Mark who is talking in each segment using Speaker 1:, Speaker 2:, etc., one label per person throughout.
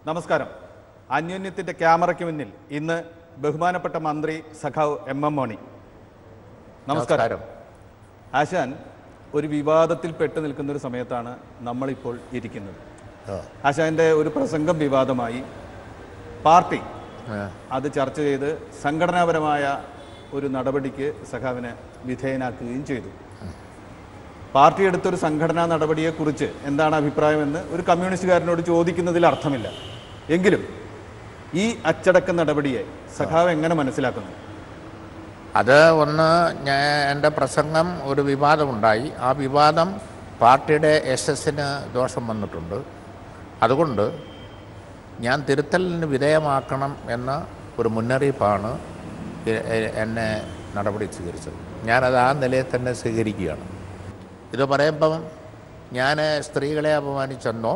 Speaker 1: നമസ്കാരം. അന്യോന്യത്തിൻ്റെ ക്യാമറയ്ക്ക് മുന്നിൽ ഇന്ന് ബഹുമാനപ്പെട്ട മന്ത്രി സഖാവ് എം മണി. നമസ്കാരം. ആശാൻ, ഒരു വിവാദത്തിൽ പെട്ടു നിൽക്കുന്ന ഒരു സമയത്താണ് നമ്മളിപ്പോൾ ഇരിക്കുന്നത്. ആശാൻ്റെ ഒരു പ്രസംഗം വിവാദമായി. പാർട്ടി അത് ചർച്ച ചെയ്ത് സംഘടനാപരമായ ഒരു നടപടിക്ക് സഖാവിനെ വിധേയനാക്കുകയും ചെയ്തു. പാർട്ടി എടുത്തൊരു സംഘടനാ നടപടിയെക്കുറിച്ച് എന്താണ് അഭിപ്രായമെന്ന് ഒരു കമ്മ്യൂണിസ്റ്റുകാരനോട് ചോദിക്കുന്നതിൽ അർത്ഥമില്ല. എങ്കിലും ഈ അച്ചടക്ക നടപടിയെ സഖാവ് എങ്ങനെ മനസ്സിലാക്കുന്നു?
Speaker 2: അത് ഒന്ന്, എൻ്റെ പ്രസംഗം ഒരു വിവാദമുണ്ടായി. ആ വിവാദം പാർട്ടിയുടെ യശസ്സിന് ദോഷം വന്നിട്ടുണ്ട്. അതുകൊണ്ട് ഞാൻ തിരുത്തലിന് വിധേയമാക്കണം എന്ന ഒരു മുന്നറിയിപ്പാണ് എന്നെ നടപടി സ്വീകരിച്ചത്. ഞാനത് ആ നിലയിൽ തന്നെ സ്വീകരിക്കുകയാണ്. ഇത് പറയുമ്പം ഞാൻ സ്ത്രീകളെ അപമാനിച്ചെന്നോ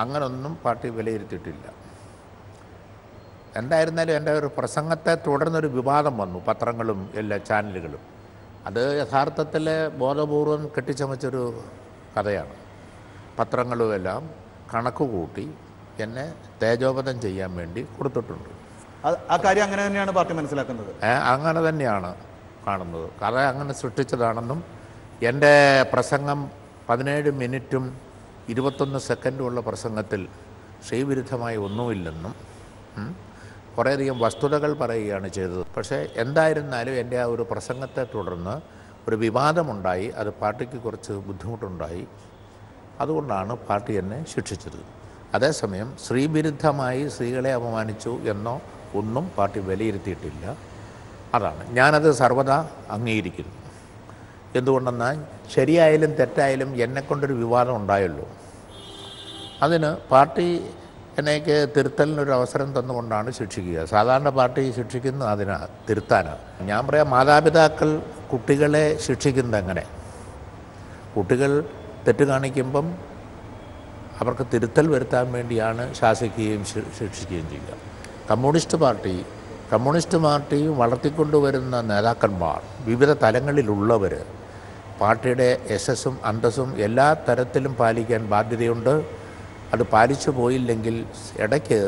Speaker 2: അങ്ങനൊന്നും പാർട്ടി വിലയിരുത്തിയിട്ടില്ല. എന്തായിരുന്നാലും എൻ്റെ ഒരു പ്രസംഗത്തെ തുടർന്നൊരു വിവാദം വന്നു, പത്രങ്ങളും എല്ലാ ചാനലുകളും. അത് യഥാർത്ഥത്തിൽ ബോധപൂർവം കെട്ടിച്ചമച്ചൊരു കഥയാണ്. പത്രങ്ങളുമെല്ലാം കണക്ക് കൂട്ടി എന്നെ തേജോവധം ചെയ്യാൻ വേണ്ടി കൊടുത്തിട്ടുണ്ട്.
Speaker 1: ആ കാര്യം അങ്ങനെ തന്നെയാണ് പാർട്ടി മനസ്സിലാക്കുന്നത്.
Speaker 2: അങ്ങനെ തന്നെയാണ് കാണുന്നത്. കഥ അങ്ങനെ സൃഷ്ടിച്ചതാണെന്നും എൻ്റെ പ്രസംഗം 17 മിനിറ്റും 21 സെക്കൻഡുമുള്ള പ്രസംഗത്തിൽ ശ്രീവിരുദ്ധമായി ഒന്നുമില്ലെന്നും കുറേയധികം വസ്തുതകൾ പറയുകയാണ് ചെയ്തത്. പക്ഷേ എന്തായിരുന്നാലും എൻ്റെ ആ ഒരു പ്രസംഗത്തെ തുടർന്ന് ഒരു വിവാദമുണ്ടായി. അത് പാർട്ടിക്ക് കുറച്ച് ബുദ്ധിമുട്ടുണ്ടായി. അതുകൊണ്ടാണ് പാർട്ടി എന്നെ ശിക്ഷിച്ചത്. അതേസമയം സ്ത്രീവിരുദ്ധമായി സ്ത്രീകളെ അപമാനിച്ചു എന്നോ ഒന്നും പാർട്ടി വിലയിരുത്തിയിട്ടില്ല. അതാണ് ഞാനത് സർവ്വതാ അംഗീകരിക്കുന്നു. എന്തുകൊണ്ടെന്നാൽ ശരിയായാലും തെറ്റായാലും എന്നെക്കൊണ്ടൊരു വിവാദം ഉണ്ടായല്ലോ. അതിന് പാർട്ടി എനിക്ക് തിരുത്തലിനൊരു അവസരം തന്നുകൊണ്ടാണ് ശിക്ഷിക്കുക. സാധാരണ പാർട്ടി ശിക്ഷിക്കുന്നത് അതിനാണ്, തിരുത്താനാണ്. ഞാൻ പറയാം, മാതാപിതാക്കൾ കുട്ടികളെ ശിക്ഷിക്കുന്നത് എങ്ങനെ? കുട്ടികൾ തെറ്റ് കാണിക്കുമ്പം അവർക്ക് തിരുത്തൽ വരുത്താൻ വേണ്ടിയാണ് ശാസിക്കുകയും ശിക്ഷിക്കുകയും ചെയ്യുക. കമ്മ്യൂണിസ്റ്റ് പാർട്ടി വളർത്തിക്കൊണ്ടുവരുന്ന നേതാക്കന്മാർ, വിവിധ തലങ്ങളിലുള്ളവർ പാർട്ടിയുടെ യശസ്സും അന്തസ്സും എല്ലാ തരത്തിലും പാലിക്കാൻ ബാധ്യതയുണ്ട്. അത് പാലിച്ചു പോയില്ലെങ്കിൽ ഇടയ്ക്ക്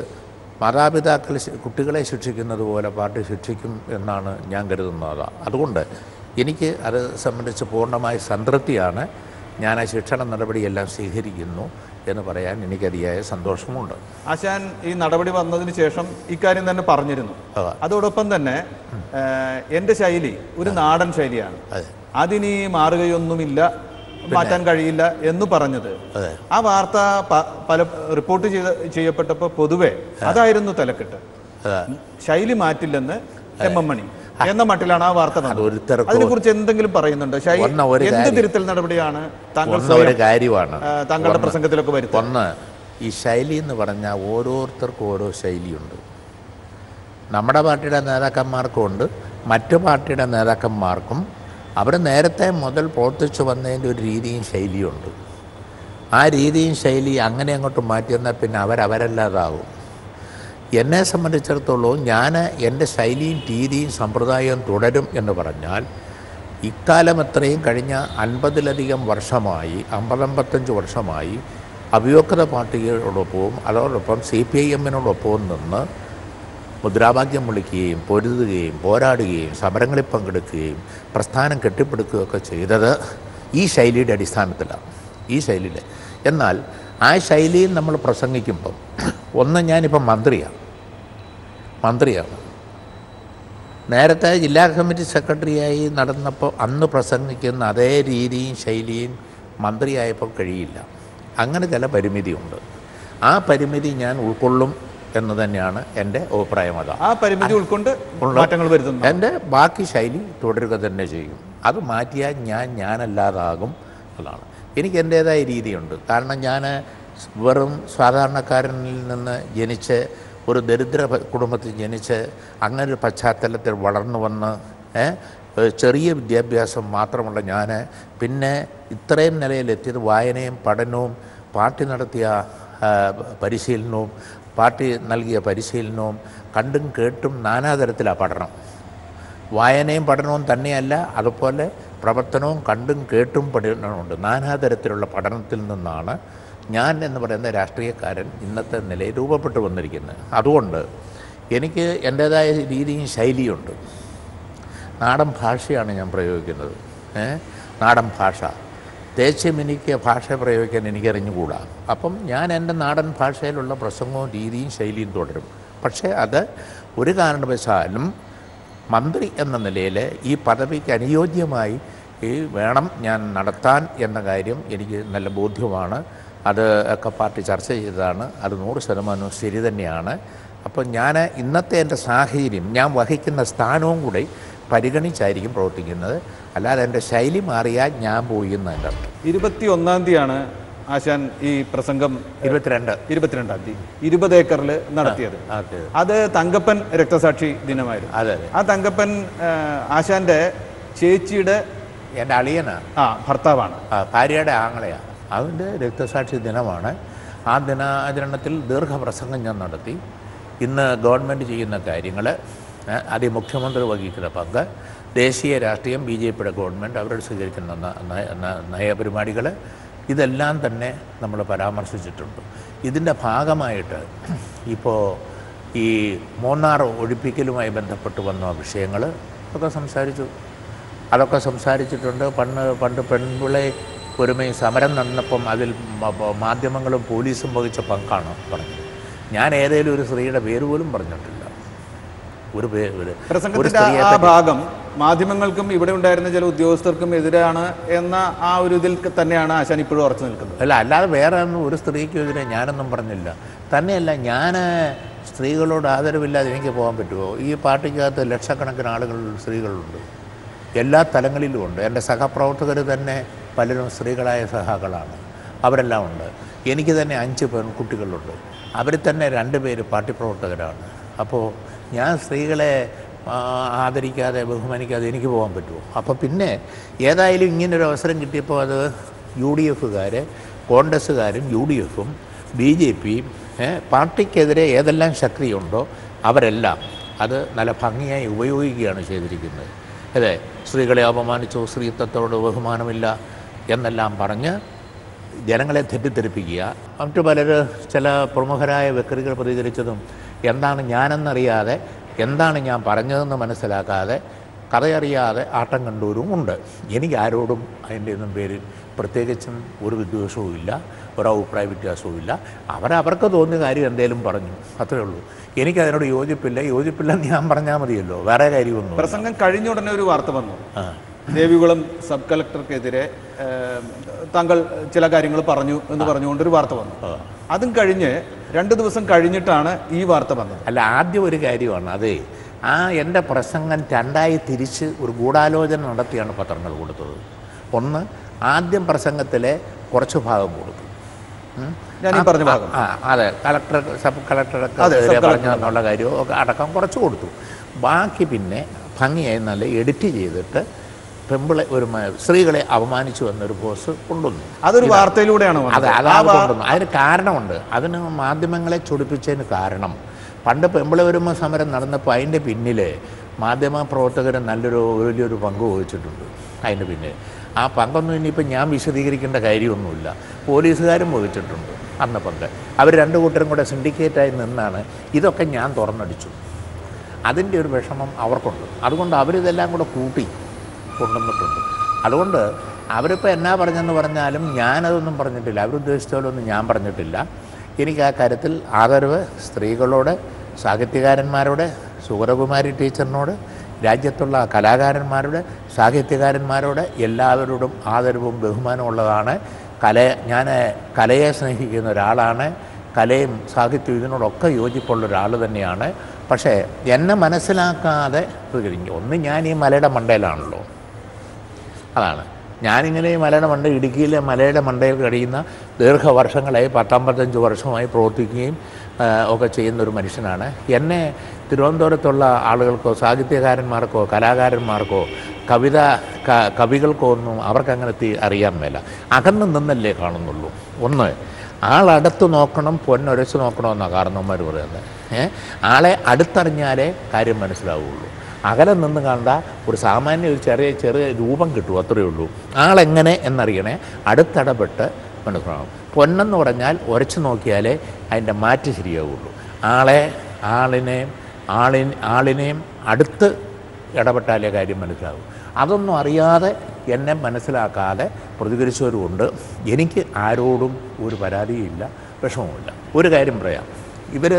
Speaker 2: മാതാപിതാക്കൾ കുട്ടികളെ ശിക്ഷിക്കുന്നത് പോലെ പാർട്ടി ശിക്ഷിക്കും എന്നാണ് ഞാൻ കരുതുന്നത്. അതുകൊണ്ട് എനിക്ക് അത് സംബന്ധിച്ച് പൂർണ്ണമായ സംതൃപ്തിയാണ്. ഞാൻ ആ ശിക്ഷണ നടപടിയെല്ലാം സ്വീകരിക്കുന്നു എന്ന് പറയാൻ എനിക്കതിയായ സന്തോഷമുണ്ട്.
Speaker 1: ആശാൻ ഈ നടപടി വന്നതിന് ശേഷം ഇക്കാര്യം തന്നെ പറഞ്ഞിരുന്നു. അതോടൊപ്പം തന്നെ എൻ്റെ ശൈലി ഒരു നാടൻ ശൈലിയാണ്, അതിനി മാറുകയൊന്നുമില്ല, മാറ്റാൻ കഴിയില്ല എന്ന് പറഞ്ഞത്. ആ വാർത്ത പല റിപ്പോർട്ട് ചെയ്യപ്പെട്ടപ്പോൾ പൊതുവെ അതായിരുന്നു തലക്കെട്ട്. ശൈലി മാറ്റില്ലെന്ന് എം മണി എന്ന മട്ടിലാണ് ആ വാർത്ത. അതിനെക്കുറിച്ച് എന്തെങ്കിലും പറയുന്നുണ്ട്? എന്ത് തിരുത്തൽ നടപടിയാണ് താങ്കളുടെ പ്രസംഗത്തിലൊക്കെ വരുന്നത്?
Speaker 2: ഒന്ന്, ഈ ശൈലി എന്ന് പറഞ്ഞാൽ ഓരോരുത്തർക്കും ഓരോ ശൈലിയുണ്ട്. നമ്മുടെ പാർട്ടിയുടെ നേതാക്കന്മാർക്കും ഉണ്ട്, മറ്റു പാർട്ടിയുടെ നേതാക്കന്മാർക്കും അവർ നേരത്തെ മുതൽ പ്രവർത്തിച്ചു വന്നതിൻ്റെ ഒരു രീതിയും ശൈലിയുണ്ട്. ആ രീതിയും ശൈലി അങ്ങനെ അങ്ങോട്ട് മാറ്റിയെന്നാൽ പിന്നെ അവരല്ലാതാവും. എന്നെ സംബന്ധിച്ചിടത്തോളം ഞാൻ എൻ്റെ ശൈലിയും രീതിയും സമ്പ്രദായവും തുടരും എന്ന് പറഞ്ഞാൽ ഇക്കാലം എത്രയും കഴിഞ്ഞ 50-ലധികം വർഷമായി, 50-55 വർഷമായി അഭിയോക്ത പാർട്ടികളോടൊപ്പവും അതോടൊപ്പം CPIM-നോടൊപ്പവും നിന്ന് മുദ്രാവാക്യം വിളിക്കുകയും പൊരുതുകയും പോരാടുകയും സമരങ്ങളിൽ പങ്കെടുക്കുകയും പ്രസ്ഥാനം കെട്ടിപ്പടുക്കുകയൊക്കെ ചെയ്തത് ഈ ശൈലിയുടെ അടിസ്ഥാനത്തിലാണ്. ഈ ശൈലിയിൽ എന്നാൽ ആ ശൈലിയിൽ നമ്മൾ പ്രസംഗിക്കുമ്പം ഒന്ന്, ഞാനിപ്പം മന്ത്രിയാണ്. നേരത്തെ ജില്ലാ കമ്മിറ്റി സെക്രട്ടറിയായി നടന്നപ്പോൾ അന്ന് പ്രസംഗിക്കുന്ന അതേ രീതിയും ശൈലിയും മന്ത്രിയായപ്പോൾ കഴിയില്ല. അങ്ങനെ ചില പരിമിതിയുണ്ട്. ആ പരിമിതി ഞാൻ ഉൾക്കൊള്ളും എന്ന് തന്നെയാണ് എൻ്റെ അഭിപ്രായം.
Speaker 1: ആ പരിമിതി ഉൾക്കൊണ്ട് മാറ്റങ്ങൾ വരുത്തുന്നു.
Speaker 2: എൻ്റെ ബാക്കി ശൈലി തുടരുക തന്നെ ചെയ്യും. അത് മാറ്റിയാൽ ഞാനല്ലാതാകും. അതാണ്. എനിക്ക് എൻ്റേതായ രീതിയുണ്ട്. കാരണം ഞാൻ വെറും സാധാരണക്കാരനിൽ നിന്ന് ജനിച്ച് ഒരു ദരിദ്ര കുടുംബത്തിൽ ജനിച്ച് അങ്ങനെ ഒരു പശ്ചാത്തലത്തിൽ വളർന്നു വന്ന് ചെറിയ വിദ്യാഭ്യാസം മാത്രമുള്ള ഞാൻ പിന്നെ ഇത്രയും നിലയിലെത്തിയത് വായനയും പഠനവും പാർട്ടി നടത്തിയ പരിശീലനവും പാർട്ടി നൽകിയ പരിശീലനവും കണ്ടും കേട്ടും നാനാതരത്തിലാണ് പഠനം. വായനയും പഠനവും തന്നെയല്ല, അതുപോലെ പ്രവർത്തനവും കണ്ടും കേട്ടും പഠനമുണ്ട്. നാനാതരത്തിലുള്ള പഠനത്തിൽ നിന്നാണ് ഞാൻ എന്ന് പറയുന്ന രാഷ്ട്രീയക്കാരൻ ഇന്നത്തെ നിലയിൽ രൂപപ്പെട്ടു വന്നിരിക്കുന്നത്. അതുകൊണ്ട് എനിക്ക് എൻ്റേതായ രീതിയും ശൈലിയുണ്ട്. നാടൻ ഭാഷയാണ് ഞാൻ പ്രയോഗിക്കുന്നത്. നാടൻ ഭാഷ ദേശീയം എനിക്ക് ഭാഷ പ്രയോഗിക്കാൻ എനിക്കറിഞ്ഞുകൂടാ. അപ്പം ഞാൻ എൻ്റെ നാടൻ ഭാഷയിലുള്ള പ്രസംഗവും രീതിയും ശൈലിയും തുടരും. പക്ഷേ അത് ഒരു കാരണവശാലും മന്ത്രി എന്ന നിലയിൽ ഈ പദവിക്ക് അനുയോജ്യമായി വേണം ഞാൻ നടത്താൻ എന്ന കാര്യം എനിക്ക് നല്ല ബോധ്യമാണ്. അത് ഒക്കെ പാർട്ടി ചർച്ച ചെയ്തതാണ്. അത് 100% ശരി തന്നെയാണ്. അപ്പം ഞാൻ ഇന്നത്തെ എൻ്റെ സാഹചര്യം, ഞാൻ വഹിക്കുന്ന സ്ഥാനവും കൂടെ പരിഗണിച്ചായിരിക്കും പ്രവർത്തിക്കുന്നത്. അല്ലാതെ എൻ്റെ ശൈലി മാറിയാൽ ഞാൻ പോയി എന്നല്ല.
Speaker 1: 21-ാം തീയതിയാണ് ആശാൻ ഈ പ്രസംഗം 22-ാം തീയതി 20 ഏക്കറിൽ നടത്തിയത്. അത് തങ്കപ്പൻ രക്തസാക്ഷി ദിനമായിരുന്നു.
Speaker 2: അതെ.
Speaker 1: ആ തങ്കപ്പൻ ആശാന്റെ ചേച്ചിയുടെ
Speaker 2: എൻ്റെ അളിയനാണ്,
Speaker 1: ഭർത്താവാണ്,
Speaker 2: ഭാര്യയുടെ ആങ്ങളെയാണ്. അതിൻ്റെ രക്തസാക്ഷി ദിനമാണ്. ആ ദിനാചരണത്തിൽ ദീർഘപ്രസംഗം ഞാൻ നടത്തി. ഇന്ന് ഗവൺമെൻറ് ചെയ്യുന്ന കാര്യങ്ങൾ, ആദ്യം മുഖ്യമന്ത്രി വഹിക്കുന്ന പങ്ക്, ദേശീയ രാഷ്ട്രീയം, BJPയുടെ ഗവൺമെൻറ് അവരോട് സ്വീകരിക്കുന്ന നയപരിപാടികൾ, ഇതെല്ലാം തന്നെ നമ്മൾ പരാമർശിച്ചിട്ടുണ്ട്. ഇതിൻ്റെ ഭാഗമായിട്ട് ഇപ്പോൾ ഈ മൂന്നാർ ഒഴിപ്പിക്കലുമായി ബന്ധപ്പെട്ട് വന്ന വിഷയങ്ങൾ ഒക്കെ സംസാരിച്ചു. അതൊക്കെ സംസാരിച്ചിട്ടുണ്ട്. പണ്ട് പെൺപിള്ളെ ഒരുമയും സമരം നടന്നപ്പം അതിൽ മാധ്യമങ്ങളും പോലീസും വഹിച്ച പങ്കാണ് പറഞ്ഞത്. ഞാൻ ഏതെങ്കിലും ഒരു സ്ത്രീയുടെ പേര് പോലും പറഞ്ഞിട്ടില്ല.
Speaker 1: പ്രസംഗത്തിന്റെ ആ ഭാഗം മാധ്യമങ്ങൾക്കും ഇവിടെ ഉണ്ടായിരുന്ന ചില ഉദ്യോഗസ്ഥർക്കും എതിരാണ് എന്ന ആ ഒരു ഇതിൽ തന്നെയാണ് ആശാൻ ഇപ്പോഴും ഉറച്ചു നിൽക്കുന്നത്.
Speaker 2: അല്ലാതെ വേറെ ഒന്നും ഒരു സ്ത്രീക്കും എതിരെ ഞാനൊന്നും പറഞ്ഞില്ല. തന്നെയല്ല, ഞാൻ സ്ത്രീകളോട് ആദരവില്ലാതെ എനിക്ക് പോകാൻ പറ്റുമോ? ഈ പാർട്ടിക്കകത്ത് ലക്ഷക്കണക്കിന് ആളുകൾ സ്ത്രീകളുണ്ട്, എല്ലാ തലങ്ങളിലും ഉണ്ട്. എൻ്റെ സഹപ്രവർത്തകർ തന്നെ പലരും സ്ത്രീകളായ സഹാക്കളാണ്. അവരെല്ലാം ഉണ്ട്. എനിക്ക് തന്നെ 5 പെൺകുട്ടികളുണ്ട്. അവരിൽ തന്നെ 2 പേര് പാർട്ടി പ്രവർത്തകരാണ്. അപ്പോൾ ഞാൻ സ്ത്രീകളെ ആദരിക്കാതെ ബഹുമാനിക്കാതെ എനിക്ക് പോകാൻ പറ്റുമോ? അപ്പോൾ പിന്നെ ഏതായാലും ഇങ്ങനൊരു അവസരം കിട്ടിയപ്പോൾ അത് UDF-കാർ, കോൺഗ്രസ്സുകാരും UDF-ഉം BJPയും പാർട്ടിക്കെതിരെ ഏതെല്ലാം ശക്തിയുണ്ടോ അവരെല്ലാം അത് നല്ല ഭംഗിയായി ഉപയോഗിക്കുകയാണ് ചെയ്തിരിക്കുന്നത്. അതെ, സ്ത്രീകളെ അപമാനിച്ചു, സ്ത്രീത്വത്തോട് ബഹുമാനമില്ല എന്നെല്ലാം പറഞ്ഞ് ജനങ്ങളെ തെറ്റിദ്ധരിപ്പിക്കുക. മറ്റു ചില പ്രമുഖരായ വ്യക്തികൾ പ്രതികരിച്ചതും എന്താണ് ഞാനെന്നറിയാതെ, എന്താണ് ഞാൻ പറഞ്ഞതെന്ന് മനസ്സിലാക്കാതെ, കഥയറിയാതെ ആട്ടം കണ്ടവരും ഉണ്ട്. എനിക്ക് ആരോടും അതിൻ്റെ ഒന്നും പേരിൽ പ്രത്യേകിച്ചും ഒരു വിദ്വേഷവും ഇല്ല, ഒരഭിപ്രായ വ്യത്യാസവും ഇല്ല. അവർക്ക് തോന്നിയ കാര്യം എന്തേലും പറഞ്ഞു, അത്രേ ഉള്ളൂ. എനിക്കതിനോട് യോജിപ്പില്ലെന്ന് ഞാൻ പറഞ്ഞാൽ മതിയല്ലോ, വേറെ കാര്യമൊന്നും.
Speaker 1: പ്രസംഗം കഴിഞ്ഞ ഉടനെ ഒരു വാർത്ത വന്നു. ദേവികുളം സബ് കളക്ടർക്കെതിരെ താങ്കൾ ചില കാര്യങ്ങൾ പറഞ്ഞു എന്ന് പറഞ്ഞുകൊണ്ടൊരു വാർത്ത വന്നു. അതും കഴിഞ്ഞ് 2 ദിവസം കഴിഞ്ഞിട്ടാണ് ഈ വാർത്ത വന്നത്.
Speaker 2: അല്ല, ആദ്യം ഒരു കാര്യമാണ് അത്. എൻ്റെ പ്രസംഗം 2ആയി തിരിച്ച് ഒരു ഗൂഢാലോചന നടത്തിയാണ് പത്രങ്ങൾ കൊടുത്തത്. ഒന്ന്, ആദ്യം പ്രസംഗത്തിലെ കുറച്ച് ഭാഗം കൊടുത്തു.
Speaker 1: ഞാൻ ഈ പറഞ്ഞ ഭാഗം
Speaker 2: അതെ, സബ് കളക്ടറൊക്കെ പറഞ്ഞെന്നുള്ള കാര്യവും ഒക്കെ അടക്കം കുറച്ച് കൊടുത്തു. ബാക്കി പിന്നെ ഭംഗിയായി നല്ല എഡിറ്റ് ചെയ്തിട്ട് സ്ത്രീകളെ അപമാനിച്ചു എന്നൊരു പോസ്റ്റ് കൊണ്ടുവന്നു.
Speaker 1: അതൊരു വാർത്തയിലൂടെയാണ്.
Speaker 2: അതാണ് കൊണ്ടുവന്നു. അതിന് കാരണമുണ്ട്. അതിന് മാധ്യമങ്ങളെ ചൊടിപ്പിച്ചതിന് കാരണം, പണ്ട് പെമ്പിള വരുമ്പ സമരം നടന്നപ്പോൾ അതിൻ്റെ പിന്നിൽ മാധ്യമ പ്രവർത്തകർ വലിയൊരു പങ്ക് വഹിച്ചിട്ടുണ്ട്. അതിൻ്റെ പിന്നിൽ ആ പങ്കൊന്നും ഇനിയിപ്പോൾ ഞാൻ വിശദീകരിക്കേണ്ട കാര്യമൊന്നുമില്ല. പോലീസുകാരും വഹിച്ചിട്ടുണ്ട് അന്ന് പങ്ക്. അവർ 2 കൂട്ടരും കൂടെ സിൻഡിക്കേറ്റായി നിന്നാണ് ഇതൊക്കെ ഞാൻ തുറന്നടിച്ചു. അതിൻ്റെ ഒരു വിഷമം അവർക്കുണ്ട്. അതുകൊണ്ട് അവരിതെല്ലാം കൂടെ കൂട്ടി കൊണ്ടുവന്നിട്ടുണ്ട്. അതുകൊണ്ട് അവരിപ്പോൾ എന്നാ പറഞ്ഞെന്ന് പറഞ്ഞാലും ഞാനതൊന്നും പറഞ്ഞിട്ടില്ല. അവരുദ്ദേശിച്ചതിലൊന്നും ഞാൻ പറഞ്ഞിട്ടില്ല. എനിക്ക് ആ കാര്യത്തിൽ ആദരവ് സ്ത്രീകളോട്, സാഹിത്യകാരന്മാരോട്, സുഗതകുമാരി ടീച്ചറിനോട്, രാജ്യത്തുള്ള കലാകാരന്മാരോട്, സാഹിത്യകാരന്മാരോട് എല്ലാവരോടും ആദരവും ബഹുമാനവും ഉള്ളതാണ്. ഞാൻ കലയെ സ്നേഹിക്കുന്ന ഒരാളാണ്. കലയും സാഹിത്യവും ഇതിനോടൊക്കെ യോജിപ്പുള്ള ഒരാൾ തന്നെയാണ്. പക്ഷേ എന്നെ മനസ്സിലാക്കാതെ ഒന്ന്, ഞാൻ ഈ മലയുടെ മണ്ടയിലാണല്ലോ. അതാണ് ഞാനിങ്ങനെ ഈ മലയുടെ ഇടുക്കിയിലെ മലയുടെ മണ്ടയിൽ കഴിയുന്ന ദീർഘവർഷങ്ങളായി 10-15 വർഷമായി പ്രവർത്തിക്കുകയും ഒക്കെ ചെയ്യുന്നൊരു മനുഷ്യനാണ്. എന്നെ തിരുവനന്തപുരത്തുള്ള ആളുകൾക്കോ സാഹിത്യകാരന്മാർക്കോ കലാകാരന്മാർക്കോ കവികൾക്കോ ഒന്നും അവർക്കങ്ങനെ അറിയാൻ മേല. അകന്ന് നിന്നല്ലേ കാണുന്നുള്ളൂ. ഒന്ന്, ആളടുത്ത് നോക്കണം, പൊന്നൊരച്ച് നോക്കണമെന്നാണ് കാരണവന്മാർ പറയുന്നത്. ആളെ അടുത്തറിഞ്ഞാലേ കാര്യം മനസ്സിലാവുള്ളൂ. അകലെ നിന്ന് കണ്ട ഒരു സാമാന്യ ഒരു ചെറിയ രൂപം കിട്ടും, അത്രയേ ഉള്ളൂ. ആളെങ്ങനെ എന്നറിയണേ, അടുത്തിടപെട്ട് മനസ്സിലാവും. പൊന്നെന്ന് പറഞ്ഞാൽ ഉരച്ചു നോക്കിയാലേ അതിൻ്റെ മാറ്റ് ശരിയാവുള്ളൂ. ആളിനെയും അടുത്ത് ഇടപെട്ടാലേ കാര്യം മനസ്സിലാവും. അതൊന്നും അറിയാതെ എന്നെ മനസ്സിലാക്കാതെ പ്രതികരിച്ചവരുമുണ്ട്. എനിക്ക് ആരോടും ഒരു പരാതിയില്ല, വിഷമവുമില്ല. ഒരു കാര്യം പറയാം, ഇവർ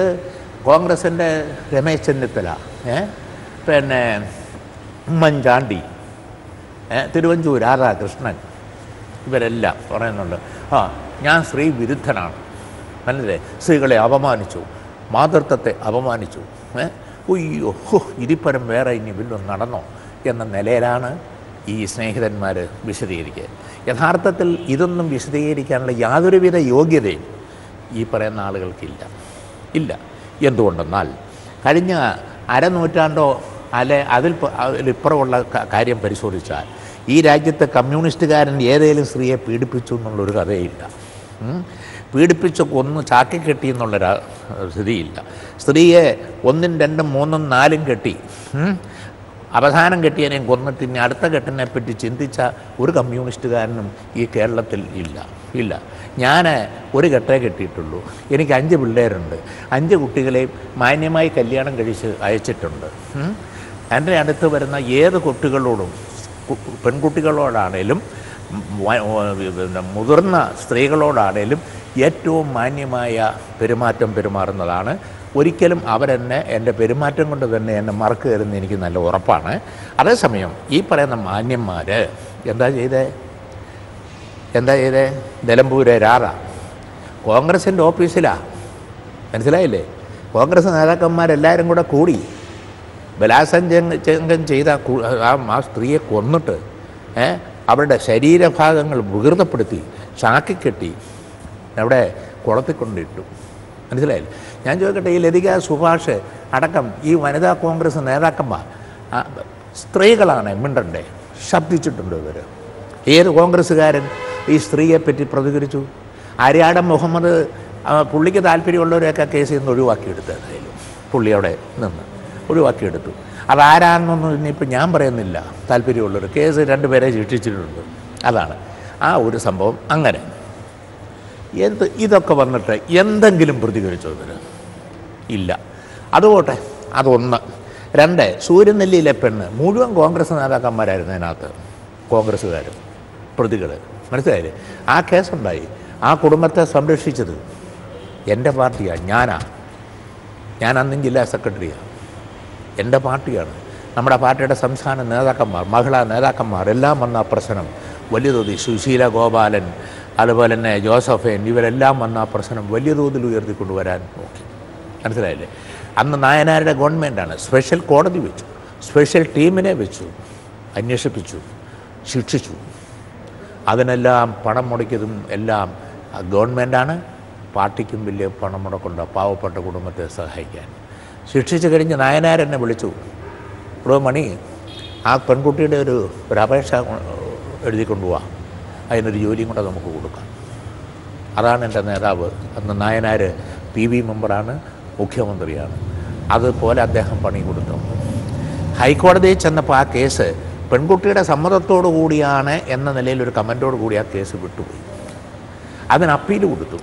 Speaker 2: കോൺഗ്രസിൻ്റെ രമേശ് ചെന്നിത്തല, പിന്നെ ഉമ്മൻചാണ്ടി, തിരുവഞ്ചൂർ രാധാകൃഷ്ണൻ, ഇവരെല്ലാം പറയുന്നുണ്ട് ഞാൻ സ്ത്രീ വിരുദ്ധനാണ്, മനസ്സിലായി, സ്ത്രീകളെ അപമാനിച്ചു, മാതൃത്വത്തെ അപമാനിച്ചു, ഉയ്യോ ഇതിപ്പരം വേറെ ഇനി വല്ലതും നടന്നോ എന്ന നിലയിലാണ് ഈ സ്നേഹിതന്മാർ വിശദീകരിക്കുക. യഥാർത്ഥത്തിൽ ഇതൊന്നും വിശദീകരിക്കാനുള്ള യാതൊരുവിധ യോഗ്യതയും ഈ പറയുന്ന ആളുകൾക്കില്ല. എന്തുകൊണ്ടെന്നാൽ കഴിഞ്ഞ അരനൂറ്റാണ്ടോ അതിലിപ്പുറമുള്ള കാര്യം പരിശോധിച്ചാൽ ഈ രാജ്യത്തെ കമ്മ്യൂണിസ്റ്റുകാരൻ ഏതെങ്കിലും സ്ത്രീയെ പീഡിപ്പിച്ചു എന്നുള്ളൊരു കഥയില്ല. പീഡിപ്പിച്ച് കൊന്ന് ചാക്കി കെട്ടി എന്നുള്ളൊരു സ്ഥിതിയില്ല. സ്ത്രീയെ 1, 2, 3, 4 കെട്ടി അവസാനം കെട്ടിയതിനെയും കൊന്നിട്ട് ഇനി അടുത്ത കെട്ടിനെപ്പറ്റി ചിന്തിച്ച ഒരു കമ്മ്യൂണിസ്റ്റുകാരനും ഈ കേരളത്തിൽ ഇല്ല. ഞാൻ ഒരു കെട്ടേ കെട്ടിയിട്ടുള്ളൂ. എനിക്ക് 5 പിള്ളേരുണ്ട്. 5 കുട്ടികളെയും മാന്യമായി കല്യാണം കഴിച്ച് അയച്ചിട്ടുണ്ട്. എൻ്റെ അടുത്ത് വരുന്ന ഏത് കുട്ടികളോടും, പെൺകുട്ടികളോടാണേലും മുതിർന്ന സ്ത്രീകളോടാണേലും ഏറ്റവും മാന്യമായ പെരുമാറ്റം പെരുമാറുന്നതാണ്. ഒരിക്കലും അവരെന്നെ എൻ്റെ പെരുമാറ്റം കൊണ്ട് തന്നെ എന്നെ മറക്കരുതെന്ന് എനിക്ക് നല്ല ഉറപ്പാണ്. അതേസമയം ഈ പറയുന്ന മാന്യന്മാർ എന്താ ചെയ്തേ? നിലമ്പൂരെ രാധ കോൺഗ്രസിൻ്റെ ഓഫീസിലാണ്, മനസ്സിലായില്ലേ? കോൺഗ്രസ് നേതാക്കന്മാരെല്ലാവരും കൂടെ കൂടി ബലാത്സംഗം ചെയ്ത ആ സ്ത്രീയെ കൊന്നിട്ട് അവരുടെ ശരീരഭാഗങ്ങൾ വികൃതപ്പെടുത്തി ചാക്കിക്കെട്ടി അവിടെ കുളത്തിൽ കൊണ്ടിട്ടു, മനസ്സിലായില്ലേ? ഞാൻ ചോദിക്കട്ടെ, ഈ ലതിക സുഭാഷ് അടക്കം ഈ വനിതാ കോൺഗ്രസ് നേതാക്കന്മാർ സ്ത്രീകളാണ് മിണ്ടണ്ടേ? ശബ്ദിച്ചിട്ടുണ്ട് ഇവർ? ഏത് കോൺഗ്രസ്സുകാരൻ ഈ സ്ത്രീയെപ്പറ്റി പ്രതികരിച്ചു? ആര്യാടൻ മുഹമ്മദ് പുള്ളിക്ക് താല്പര്യമുള്ളവരെയൊക്കെ കേസിൽ നിന്ന് ഒഴിവാക്കിയെടുത്തതായാലും പുള്ളി അവിടെ നിന്ന് ഒഴിവാക്കിയെടുത്തു. അതാരാണെന്നൊന്നും ഇനിയിപ്പോൾ ഞാൻ പറയുന്നില്ല. താല്പര്യമുള്ളവർ കേസ് 2 പേരെ ശിക്ഷിച്ചിട്ടുണ്ട്. അതാണ് ആ ഒരു സംഭവം. അങ്ങനെ ഇതൊക്കെ വന്നിട്ട് എന്തെങ്കിലും പ്രതികരിച്ചോ ഇവർ? ഇല്ല. അതുപോട്ടെ, അതൊന്ന്. 2, സൂര്യനെല്ലിയിലെ പെണ്ണ് മുഴുവൻ കോൺഗ്രസ് നേതാക്കന്മാരായിരുന്നു അതിനകത്ത്, കോൺഗ്രസ്സുകാർ പ്രതികൾ, മനസ്സിലായില്ലേ? ആ കേസുണ്ടായി. ആ കുടുംബത്തെ സംരക്ഷിച്ചത് എൻ്റെ പാർട്ടിയാണ്. ഞാൻ അന്നും ജില്ലാ സെക്രട്ടറിയാണ്. എൻ്റെ പാർട്ടിയാണ്. നമ്മുടെ പാർട്ടിയുടെ സംസ്ഥാന നേതാക്കന്മാർ, മഹിളാ നേതാക്കന്മാർ എല്ലാം വന്ന ആ പ്രശ്നം വലിയ തോതിൽ, സുശീല ഗോപാലൻ, അതുപോലെ തന്നെ ജോസഫൈൻ, ഇവരെല്ലാം വന്ന ആ പ്രശ്നം വലിയ തോതിൽ ഉയർത്തിക്കൊണ്ടുവരാൻ നോക്കി, മനസ്സിലായില്ലേ? അന്ന് നായനാരുടെ ഗവൺമെൻറ്റാണ്. സ്പെഷ്യൽ കോടതി വെച്ചു, സ്പെഷ്യൽ ടീമിനെ വെച്ചു, അന്വേഷിപ്പിച്ചു, ശിക്ഷിച്ചു. അതിനെല്ലാം പണം മുടക്കിയതും എല്ലാം ഗവൺമെൻറ്റാണ്. പാർട്ടിക്കും വലിയ പണം മുടക്കുണ്ട് പാവപ്പെട്ട കുടുംബത്തെ സഹായിക്കാൻ. ശിക്ഷിച്ച് കഴിഞ്ഞ് നായനാരെന്നെ വിളിച്ചു, മണി ആ പെൺകുട്ടിയുടെ ഒരു അപേക്ഷ എഴുതി കൊണ്ടുപോവാം, അതിനൊരു ജോലിയും കൂടെ നമുക്ക് കൊടുക്കാം. അതാണ് എൻ്റെ നേതാവ്. അന്ന് നായനാർ PV മെമ്പറാണ്, മുഖ്യമന്ത്രിയാണ്. അതുപോലെ അദ്ദേഹം പണി കൊടുത്തു. ഹൈക്കോടതിയിൽ ചെന്നപ്പോൾ ആ കേസ് പെൺകുട്ടിയുടെ സമ്മതത്തോടു കൂടിയാണ് എന്ന നിലയിൽ ഒരു കമൻറ്റോട് കൂടി ആ കേസ് വിട്ടുപോയി. അതിന് അപ്പീൽ കൊടുത്തു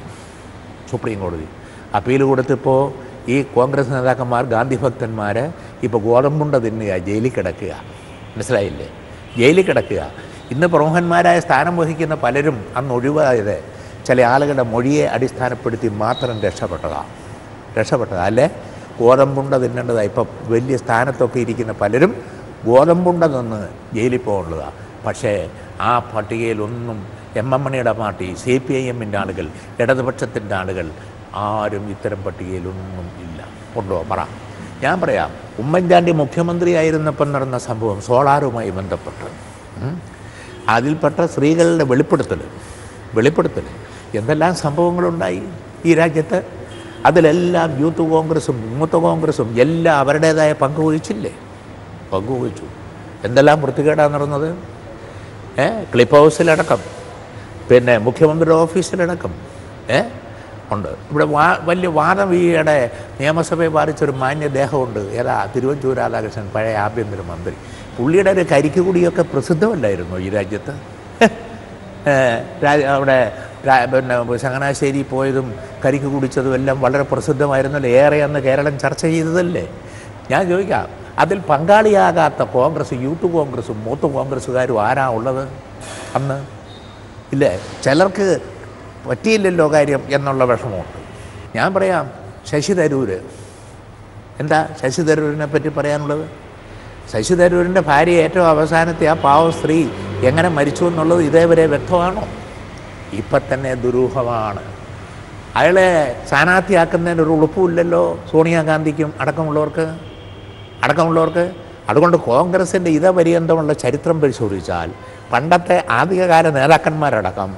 Speaker 2: സുപ്രീം കോടതി. അപ്പീൽ കൊടുത്തപ്പോൾ ഈ കോൺഗ്രസ് നേതാക്കന്മാർ, ഗാന്ധി ഭക്തന്മാർ ഇപ്പോൾ ഗോതമ്പുണ്ട തിന്നുക, ജയിലിൽ കിടക്കുക, മനസ്സിലായില്ലേ? ജയിലിൽ കിടക്കുക. ഇന്ന് പ്രമുഖന്മാരായ സ്ഥാനം വഹിക്കുന്ന പലരും അന്ന് ഒഴിവായത് ചില ആളുകളുടെ മൊഴിയെ അടിസ്ഥാനപ്പെടുത്തി മാത്രം രക്ഷപ്പെട്ടതാണ്. അല്ലേ ഗോതമ്പുണ്ട തിന്നേണ്ടതാണ്. ഇപ്പം വലിയ സ്ഥാനത്തൊക്കെ ഇരിക്കുന്ന പലരും ഗോതമ്പുണ്ട നിന്ന് ജയിലിൽ പോകേണ്ടതാണ്. പക്ഷേ ആ പട്ടികയിലൊന്നും MM മണിയുടെ പാർട്ടി, CPIM-ൻ്റെ ആളുകൾ, ഇടതുപക്ഷത്തിൻ്റെ ആളുകൾ ആരും ഇത്തരം പട്ടികയിലൊന്നും ഇല്ല. ഉണ്ടോ? പറ. ഞാൻ പറയാം, ഉമ്മൻചാണ്ടി മുഖ്യമന്ത്രിയായിരുന്നപ്പം നടന്ന സംഭവം സോളാറുമായി ബന്ധപ്പെട്ട് അതിൽപ്പെട്ട സ്ത്രീകളുടെ വെളിപ്പെടുത്തൽ എന്തെല്ലാം സംഭവങ്ങളുണ്ടായി ഈ രാജ്യത്ത്. അതിലെല്ലാം യൂത്ത് കോൺഗ്രസും യൂത്ത് കോൺഗ്രസും എല്ലാം അവരുടേതായ പങ്കുവഹിച്ചില്ലേ? പങ്കുവഹിച്ചു. എന്തെല്ലാം വൃത്തികേടാണ് നടന്നത്. ക്ലിപ്പ് ഹൗസിലടക്കം, പിന്നെ മുഖ്യമന്ത്രിയുടെ ഓഫീസിലടക്കം ഉണ്ട്. ഇവിടെ വലിയ വാദം ഈയിടെ നിയമസഭയെ ബാധിച്ചൊരു മാന്യദേഹമുണ്ട്. തിരുവഞ്ചൂർ രാധാകൃഷ്ണൻ, പഴയ ആഭ്യന്തരമന്ത്രി. പുള്ളിയുടെ ഒരു കരിക്കുകൂടിയൊക്കെ പ്രസിദ്ധമല്ലായിരുന്നു ഈ രാജ്യത്ത്. അവിടെ പിന്നെ ചങ്ങനാശ്ശേരി പോയതും കരിക്ക് കുടിച്ചതും എല്ലാം വളരെ പ്രസിദ്ധമായിരുന്നല്ലോ. ഏറെ അന്ന് കേരളം ചർച്ച ചെയ്തതല്ലേ. ഞാൻ ചോദിക്കാം, അതിൽ പങ്കാളിയാകാത്ത കോൺഗ്രസ്, യൂത്ത് കോൺഗ്രസും മൂത്ത് കോൺഗ്രസ്സുകാരും ആരാ ഉള്ളത് അന്ന്? ഇല്ലേ? ചിലർക്ക് പറ്റിയില്ലല്ലോ കാര്യം എന്നുള്ള വിഷമമുണ്ട്. ഞാൻ പറയാം, ശശി തരൂർ, എന്താ ശശി തരൂരിനെ പറ്റി പറയാനുള്ളത്? ശശി തരൂരിൻ്റെ ഭാര്യ ഏറ്റവും അവസാനത്തെ ആ പാവ സ്ത്രീ എങ്ങനെ മരിച്ചു എന്നുള്ളത് ഇതേവരെ വ്യക്തമാണോ? ഇപ്പം തന്നെ ദുരൂഹമാണ്. അയാളെ സ്ഥാനാർത്ഥിയാക്കുന്നതിന് ഒരു ഉളുപ്പുമില്ലല്ലോ സോണിയാഗാന്ധിക്കും അടക്കമുള്ളവർക്ക്. അതുകൊണ്ട് കോൺഗ്രസിൻ്റെ ഇതപര്യന്തമുള്ള ചരിത്രം പരിശോധിച്ചാൽ പണ്ടത്തെ ആദ്യകാല നേതാക്കന്മാരടക്കം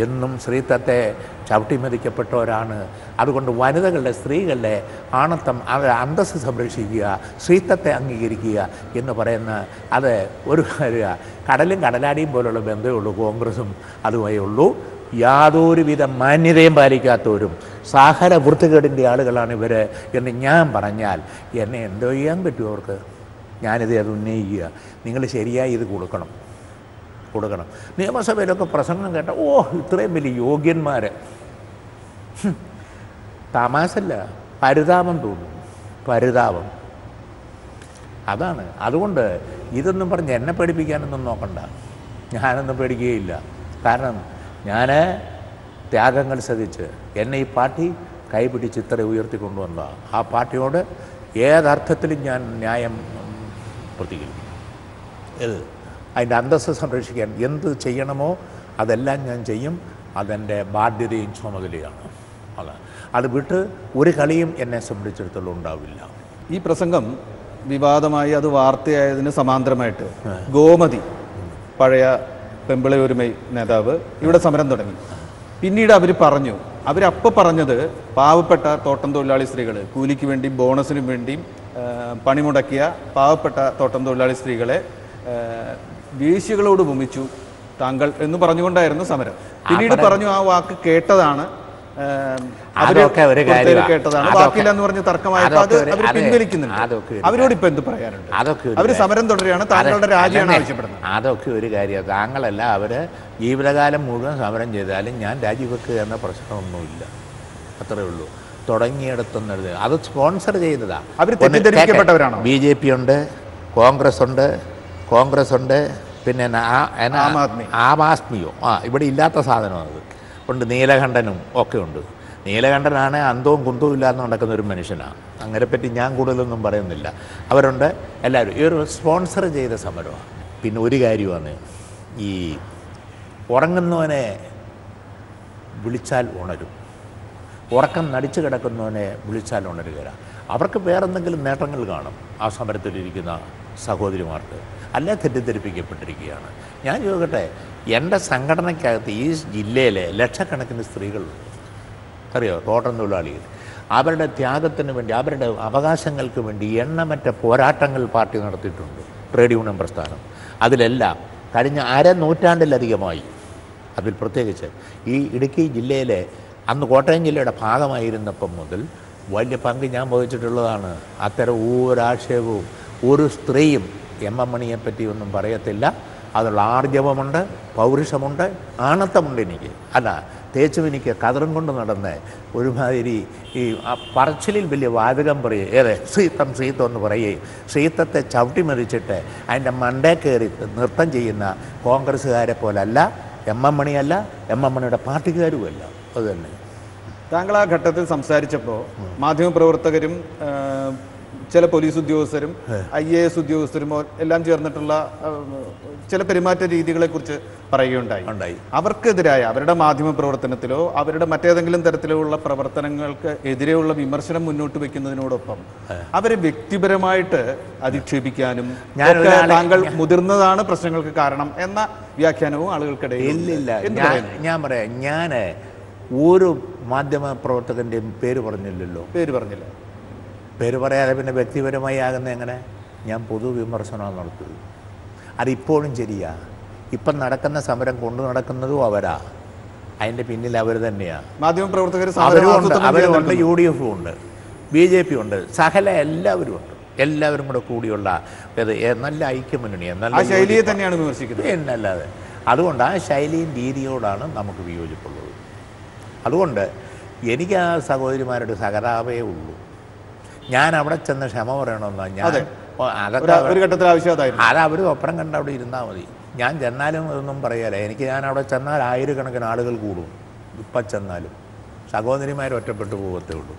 Speaker 2: എന്നും സ്ത്രീത്വത്തെ ചവിട്ടിമെതിക്കപ്പെട്ടവരാണ്. അതുകൊണ്ട് വനിതകളുടെ, സ്ത്രീകളുടെ ആണത്വം, അന്തസ്സ് സംരക്ഷിക്കുക, സ്ത്രീത്വത്തെ അംഗീകരിക്കുക എന്ന് പറയുന്ന അത് ഒരു കടലും കടലാടിയും പോലുള്ള ബന്ധമേ ഉള്ളൂ കോൺഗ്രസും അതുവേ ഉള്ളൂ. യാതൊരുവിധ മാന്യതയും പാലിക്കാത്തവരും സാഹര വൃത്തികേടിൻ്റെ ആളുകളാണ് ഇവർ എന്ന് ഞാൻ പറഞ്ഞാൽ എന്നെ എന്തോ ചെയ്യാൻ പറ്റുമോ അവർക്ക്? ഞാനിത് ഉന്നയിക്കുക. നിങ്ങൾ ശരിയായി ഇത് കൊടുക്കണം. നിയമസഭയിലൊക്കെ പ്രസംഗം കേട്ട ഇത്രയും വലിയ യോഗ്യന്മാർ, തമാശല്ല, പരിതാപം തോന്നും. പരിതാപം അതാണ്. അതുകൊണ്ട് ഇതൊന്നും പറഞ്ഞ് എന്നെ പേടിപ്പിക്കാനൊന്നും നോക്കണ്ട. ഞാനൊന്നും പേടിക്കുകയില്ല. കാരണം ഞാൻ ത്യാഗങ്ങൾ സഹിച്ച് എന്നെ ഈ പാർട്ടി കൈപിടിച്ച് ഇത്ര ഉയർത്തിക്കൊണ്ടുവന്നതാണ്. ആ പാർട്ടിയോട് ഏതർത്ഥത്തിലും ഞാൻ ന്യായം പ്രതികരിക്കും. അതിൻ്റെ അന്തസ്സ് സംരക്ഷിക്കാൻ എന്ത് ചെയ്യണമോ അതെല്ലാം ഞാൻ ചെയ്യും. അതെൻ്റെ ബാധ്യതയും ചുമതലയാണ്. അത് വിട്ട് ഒരു കളിയും എന്നെ സംബന്ധിച്ചിടത്തോളം ഉണ്ടാവില്ല.
Speaker 1: ഈ പ്രസംഗം വിവാദമായി അത് വാർത്തയായതിന് സമാന്തരമായിട്ട് ഗോമതി, പഴയ പെമ്പിളയൊരുമൈ നേതാവ്, ഇവിടെ സമരം തുടങ്ങി. പിന്നീട് അവരപ്പോൾ പറഞ്ഞത് പാവപ്പെട്ട തോട്ടം തൊഴിലാളി സ്ത്രീകൾ, കൂലിക്ക് വേണ്ടിയും ബോണസിനും വേണ്ടിയും പണിമുടക്കിയ പാവപ്പെട്ട തോട്ടം തൊഴിലാളി സ്ത്രീകളെ വേശ്യകളോട് ഉപമിച്ചു താങ്കൾ എന്ന് പറഞ്ഞുകൊണ്ടായിരുന്നു സമരം. പിന്നീട് പറഞ്ഞു ആ വാക്ക് കേട്ടതാണ്, കേട്ടതാണ്, വാക്കില്ല എന്ന് പറഞ്ഞ് തർക്കമായപ്പോൾ അത് അവർ പിൻവലിക്കുന്നുണ്ട്. അവരോട് ഇപ്പൊ എന്ത് പറയാനുണ്ട്? അവർ സമരം തുടരുകയാണ്, താങ്കളുടെ രാജിയാണ് ആവശ്യപ്പെടുന്നത്.
Speaker 2: അതൊക്കെ ഒരു കാര്യം. താങ്കളല്ല, അവര് ജീവിതകാലം മുഴുവൻ സമരം ചെയ്താലും ഞാൻ രാജിവെക്കുക എന്ന പ്രശ്നമൊന്നുമില്ല. അത്രേ ഉള്ളൂ. തുടങ്ങിയെടുത്തുന്നത് അത് സ്പോൺസർ ചെയ്തതാ.
Speaker 1: അവർ തെറ്റിദ്ധരിക്കപ്പെട്ടവരാണോ?
Speaker 2: BJP ഉണ്ട്, കോൺഗ്രസ് ഉണ്ട്, പിന്നെ ആം ആദ്മിയോ ഇവിടെ ഇല്ലാത്ത സാധനമാണ് അത് ഉണ്ട്. നീലകണ്ഠനും ഒക്കെ ഉണ്ട്. നീലകണ്ഠനാണ് അന്തവും കുന്തവും ഇല്ലാതെ നടക്കുന്ന ഒരു മനുഷ്യനാണ്. അങ്ങനെപ്പറ്റി ഞാൻ കൂടുതലൊന്നും പറയുന്നില്ല. അവരുണ്ട് എല്ലാവരും. ഈ ഒരു സ്പോൺസർ ചെയ്ത സമരമാണ്. പിന്നെ ഒരു കാര്യമാണ്, ഈ ഉറങ്ങുന്നവനെ വിളിച്ചാൽ ഉണരും, ഉറക്കം നടിച്ചു കിടക്കുന്നവനെ വിളിച്ചാൽ ഉണരുകയില്ല. അവർക്ക് വേറെന്തെങ്കിലും നേട്ടങ്ങൾ കാണും ആ സമരത്തിലിരിക്കുന്ന സഹോദരിമാർക്ക്. അല്ല, തെറ്റിദ്ധരിപ്പിക്കപ്പെട്ടിരിക്കുകയാണ്. ഞാൻ ചോദിക്കട്ടെ, എൻ്റെ സംഘടനയ്ക്കകത്ത് ഈ ജില്ലയിലെ ലക്ഷക്കണക്കിന് സ്ത്രീകളുണ്ട്, അറിയോ, തോട്ടം തൊഴിലാളികൾ. അവരുടെ ത്യാഗത്തിന് വേണ്ടി, അവരുടെ അവകാശങ്ങൾക്ക് വേണ്ടി എണ്ണമറ്റ പോരാട്ടങ്ങൾ പാർട്ടി നടത്തിയിട്ടുണ്ട്. ട്രേഡ് യൂണിയൻ പ്രസ്ഥാനം അതിലെല്ലാം കഴിഞ്ഞ നൂറ്റാണ്ടിലധികമായി. അതിൽ പ്രത്യേകിച്ച് ഈ ഇടുക്കി ജില്ലയിലെ, അന്ന് കോട്ടയം ജില്ലയുടെ ഭാഗമായിരുന്നപ്പം മുതൽ വലിയ പങ്ക് ഞാൻ വഹിച്ചിട്ടുള്ളതാണ്. അത്തരം ഒരാക്ഷേപവും ഒരു സ്ത്രീയും എം മണിയെപ്പറ്റി ഒന്നും പറയത്തില്ല. അതിലുള്ള ആർജവമുണ്ട്, പൗരുഷമുണ്ട്, ആണത്തമുണ്ട്. എനിക്ക് അല്ല, തേച്ചും എനിക്ക് കതറും കൊണ്ട് നടന്ന് ഒരുമാതിരി ഈ പറച്ചിലിൽ വലിയ വാചകം പറയുക, ശ്രീത്വം എന്ന് പറയുകയും ശ്രീത്വത്തെ ചവിട്ടിമറിച്ചിട്ട് അതിൻ്റെ മണ്ടേ കയറി നൃത്തം ചെയ്യുന്ന കോൺഗ്രസ്സുകാരെ പോലല്ല, എം മണിയല്ല, എം മണിയുടെ പാർട്ടിക്കാരുമല്ല. അതുതന്നെ.
Speaker 1: താങ്കൾ ആ ഘട്ടത്തിൽ സംസാരിച്ചപ്പോൾ മാധ്യമപ്രവർത്തകരും ചില പോലീസ് ഉദ്യോഗസ്ഥരും IAS ഉദ്യോഗസ്ഥരും എല്ലാം ചേർന്നിട്ടുള്ള ചില പെരുമാറ്റ രീതികളെ കുറിച്ച് പറയുകയുണ്ടായി. അവർക്കെതിരായ അവരുടെ മാധ്യമ പ്രവർത്തനത്തിലോ അവരുടെ മറ്റേതെങ്കിലും തരത്തിലുള്ള പ്രവർത്തനങ്ങൾക്ക് എതിരെയുള്ള വിമർശനം മുന്നോട്ട് വെക്കുന്നതിനോടൊപ്പം അവരെ വ്യക്തിപരമായിട്ട് അധിക്ഷേപിക്കാനും താങ്കൾ മുതിർന്നതാണ് പ്രശ്നങ്ങൾക്ക് കാരണം എന്ന വ്യാഖ്യാനവും ആളുകൾക്കിടയിൽ
Speaker 2: ഇല്ലില്ല. ഞാൻ പറയാം, ഞാൻ ഒരു മാധ്യമ പ്രവർത്തകൻ്റെയും പേര് പറഞ്ഞില്ലല്ലോ. പേര് പറയാതെ പിന്നെ വ്യക്തിപരമായി ആകുന്ന എങ്ങനെ? ഞാൻ പൊതുവിമർശനം നടത്തുന്നത്. അതിപ്പോഴും ശരിയാ. ഇപ്പം നടക്കുന്ന സമരം കൊണ്ടു നടക്കുന്നതും അവരാ. അതിൻ്റെ പിന്നിൽ അവർ തന്നെയാണ്.
Speaker 1: മാധ്യമപ്രവർത്തകർ
Speaker 2: അവരുണ്ട്, UDF ഉണ്ട്, BJP ഉണ്ട്, സകല എല്ലാവരും ഉണ്ട്. എല്ലാവരും കൂടെ കൂടിയുള്ള നല്ല ഐക്യമുന്നണിയാണ്. നല്ല
Speaker 1: ശൈലിയെ തന്നെയാണ് വിമർശിക്കുന്നത്
Speaker 2: എന്നല്ലാതെ. അതുകൊണ്ട് ആ ശൈലിയും രീതിയോടാണ് നമുക്ക് വിയോജിപ്പുള്ളത്. അതുകൊണ്ട് എനിക്ക് ആ സഹോദരിമാരുടെ സഹതാപേ ഉള്ളൂ. ഞാൻ അവിടെ ചെന്ന് ക്ഷമ പറയണമെന്നോ ഞാൻ അതൊക്കെ
Speaker 1: ഒരു ഘട്ടത്തിൽ ആവശ്യമായിരുന്നു.
Speaker 2: അത് അവർ ഒപ്പരം കണ്ട് അവിടെ ഇരുന്നാൽ മതി. ഞാൻ ചെന്നാലും ഇതൊന്നും പറയാല. ഞാൻ അവിടെ ചെന്നാൽ ആയിരക്കണക്കിന് ആളുകൾ കൂടും. ഇപ്പം ചെന്നാലും സഹോദരിമാർ ഒറ്റപ്പെട്ടു പോകത്തേ ഉള്ളൂ.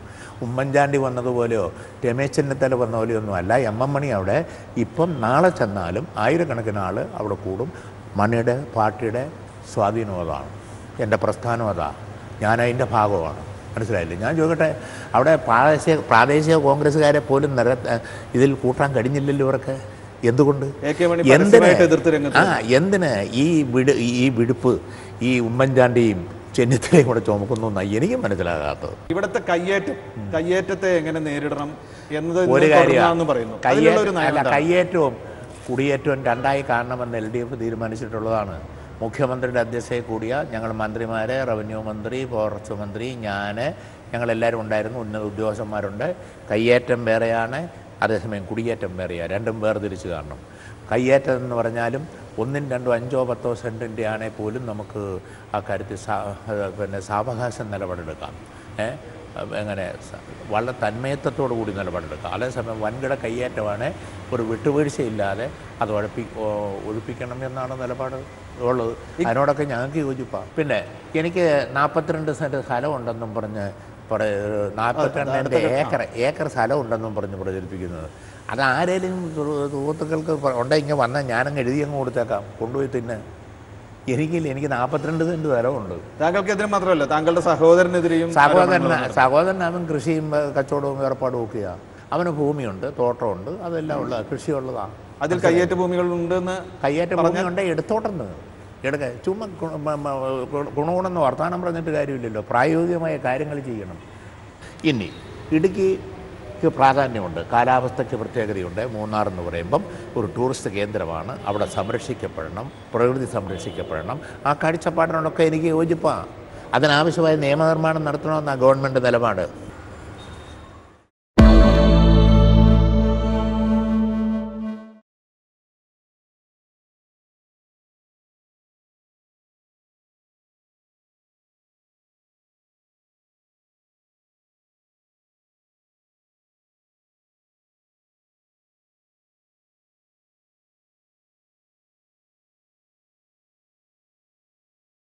Speaker 2: ഉമ്മൻചാണ്ടി വന്നതുപോലെയോ രമേശ് ചെന്നിത്തല വന്ന പോലെയോ ഒന്നും അല്ല. എം എം മണി അവിടെ ഇപ്പം നാളെ ചെന്നാലും ആയിരക്കണക്കിന് ആൾ അവിടെ കൂടും. മണിയുടെ പാർട്ടിയുടെ സ്വാധീനം അതാണ്, എൻ്റെ പ്രസ്ഥാനം അതാണ്, ഞാനതിൻ്റെ ഭാഗമാണ്. മനസ്സിലായില്ലേ? ഞാൻ ചോദിക്കട്ടെ, അവിടെ പ്രാദേശിക കോൺഗ്രസ്സുകാരെ പോലും ഇതിൽ കൂട്ടാൻ കഴിഞ്ഞില്ലല്ലോ ഇവർക്ക്. എന്തുകൊണ്ട്? എന്തിന് ഈ വിടുപ്പ് ഈ ഉമ്മൻചാണ്ടിയും ചെന്നിത്തലയും കൂടെ ചുമക്കുന്നു എന്നാണ് എനിക്കും മനസ്സിലാകാത്തത്.
Speaker 1: ഇവിടുത്തെ കയ്യേറ്റത്തെ എങ്ങനെ നേരിടണം എന്നത്
Speaker 2: ഒരു കാര്യമാണ്. കയ്യേറ്റവും കുടിയേറ്റവും രണ്ടായി കാണണമെന്ന് LDF തീരുമാനിച്ചിട്ടുള്ളതാണ്. മുഖ്യമന്ത്രിയുടെ അധ്യക്ഷതയിൽ കൂടിയ ഞങ്ങൾ മന്ത്രിമാരെ, റവന്യൂ മന്ത്രി, ഫോറസ്റ്റ് മന്ത്രി, ഞങ്ങളെല്ലാവരും ഉണ്ടായിരുന്നു. ഉന്നത ഉദ്യോഗസ്ഥന്മാരുണ്ട്. കയ്യേറ്റം വേറെയാണ്, അതേസമയം കുടിയേറ്റം വേറെയാണ്. രണ്ടും വേർതിരിച്ച് കാണണം. കയ്യേറ്റം എന്ന് പറഞ്ഞാലും 1, 2, 5, 10 സെൻറ്റിൻ്റെ ആണെങ്കിൽ പോലും നമുക്ക് ആ കാര്യത്തിൽ സാവകാശം നിലപാടെടുക്കാം. എങ്ങനെ വളരെ തന്മയത്വത്തോടു കൂടി നിലപാടെടുക്കാം. അതേസമയം വൻകിട കയ്യേറ്റമാണ് ഒരു വിട്ടുവീഴ്ചയില്ലാതെ അത് ഒഴിപ്പിക്കണം എന്നാണ് നിലപാട് ഉള്ളത്. അതിനോടൊക്കെ ഞങ്ങൾക്ക് യോജിപ്പാണ്. പിന്നെ എനിക്ക് 42 സെൻറ്റ് സ്ഥലമുണ്ടെന്നും പറഞ്ഞ് 42 ഏക്കർ സ്ഥലം ഉണ്ടെന്നും പറഞ്ഞ് പ്രചരിപ്പിക്കുന്നത്, അത് ആരേലും സുഹൃത്തുക്കൾക്ക് ഉണ്ടെങ്കിൽ വന്നാൽ ഞാനങ്ങ് എഴുതിയങ്ങ് കൊടുത്തേക്കാം, കൊണ്ടുപോയി തിന്നെ. എനിക്ക് 42 സെൻറ്റ് സ്ഥലമുണ്ട്.
Speaker 1: താങ്കൾക്കെതിരെ മാത്രമല്ല, താങ്കളുടെ സഹോദരനെതിരെയും.
Speaker 2: സഹോദരൻ അവൻ കൃഷിയും കച്ചവടവും ഏർപ്പാടും ഒക്കെയാണ്. അവന് ഭൂമിയുണ്ട്, തോട്ടമുണ്ട്, അതെല്ലാം ഉള്ള കൃഷിയുള്ളതാണ്.
Speaker 1: അതിൽ കയ്യേറ്റ ഭൂമികളുണ്ടെന്ന്
Speaker 2: കയ്യേറ്റ ഭൂമിയുണ്ട്, എടുത്തോട്ടെന്ന് എടുക്കുക. ചുമ്മാ ഗുണമെന്ന് വർത്തമാനം പറഞ്ഞിട്ട് കാര്യമില്ലല്ലോ. പ്രായോഗികമായ കാര്യങ്ങൾ ചെയ്യണം. ഇനി ഇടുക്കിക്ക് പ്രാധാന്യമുണ്ട്, കാലാവസ്ഥയ്ക്ക് പ്രത്യേകതയുണ്ട്. മൂന്നാർ എന്ന് പറയുമ്പം ഒരു ടൂറിസ്റ്റ് കേന്ദ്രമാണ്. അവിടെ സംരക്ഷിക്കപ്പെടണം, പ്രകൃതി സംരക്ഷിക്കപ്പെടണം. ആ കാഴ്ചപ്പാടിനോടൊക്കെ എനിക്ക് യോജിപ്പാണ്. അതിനാവശ്യമായ നിയമനിർമ്മാണം നടത്തണമെന്നാണ് ഗവൺമെൻറ് നിലപാട്.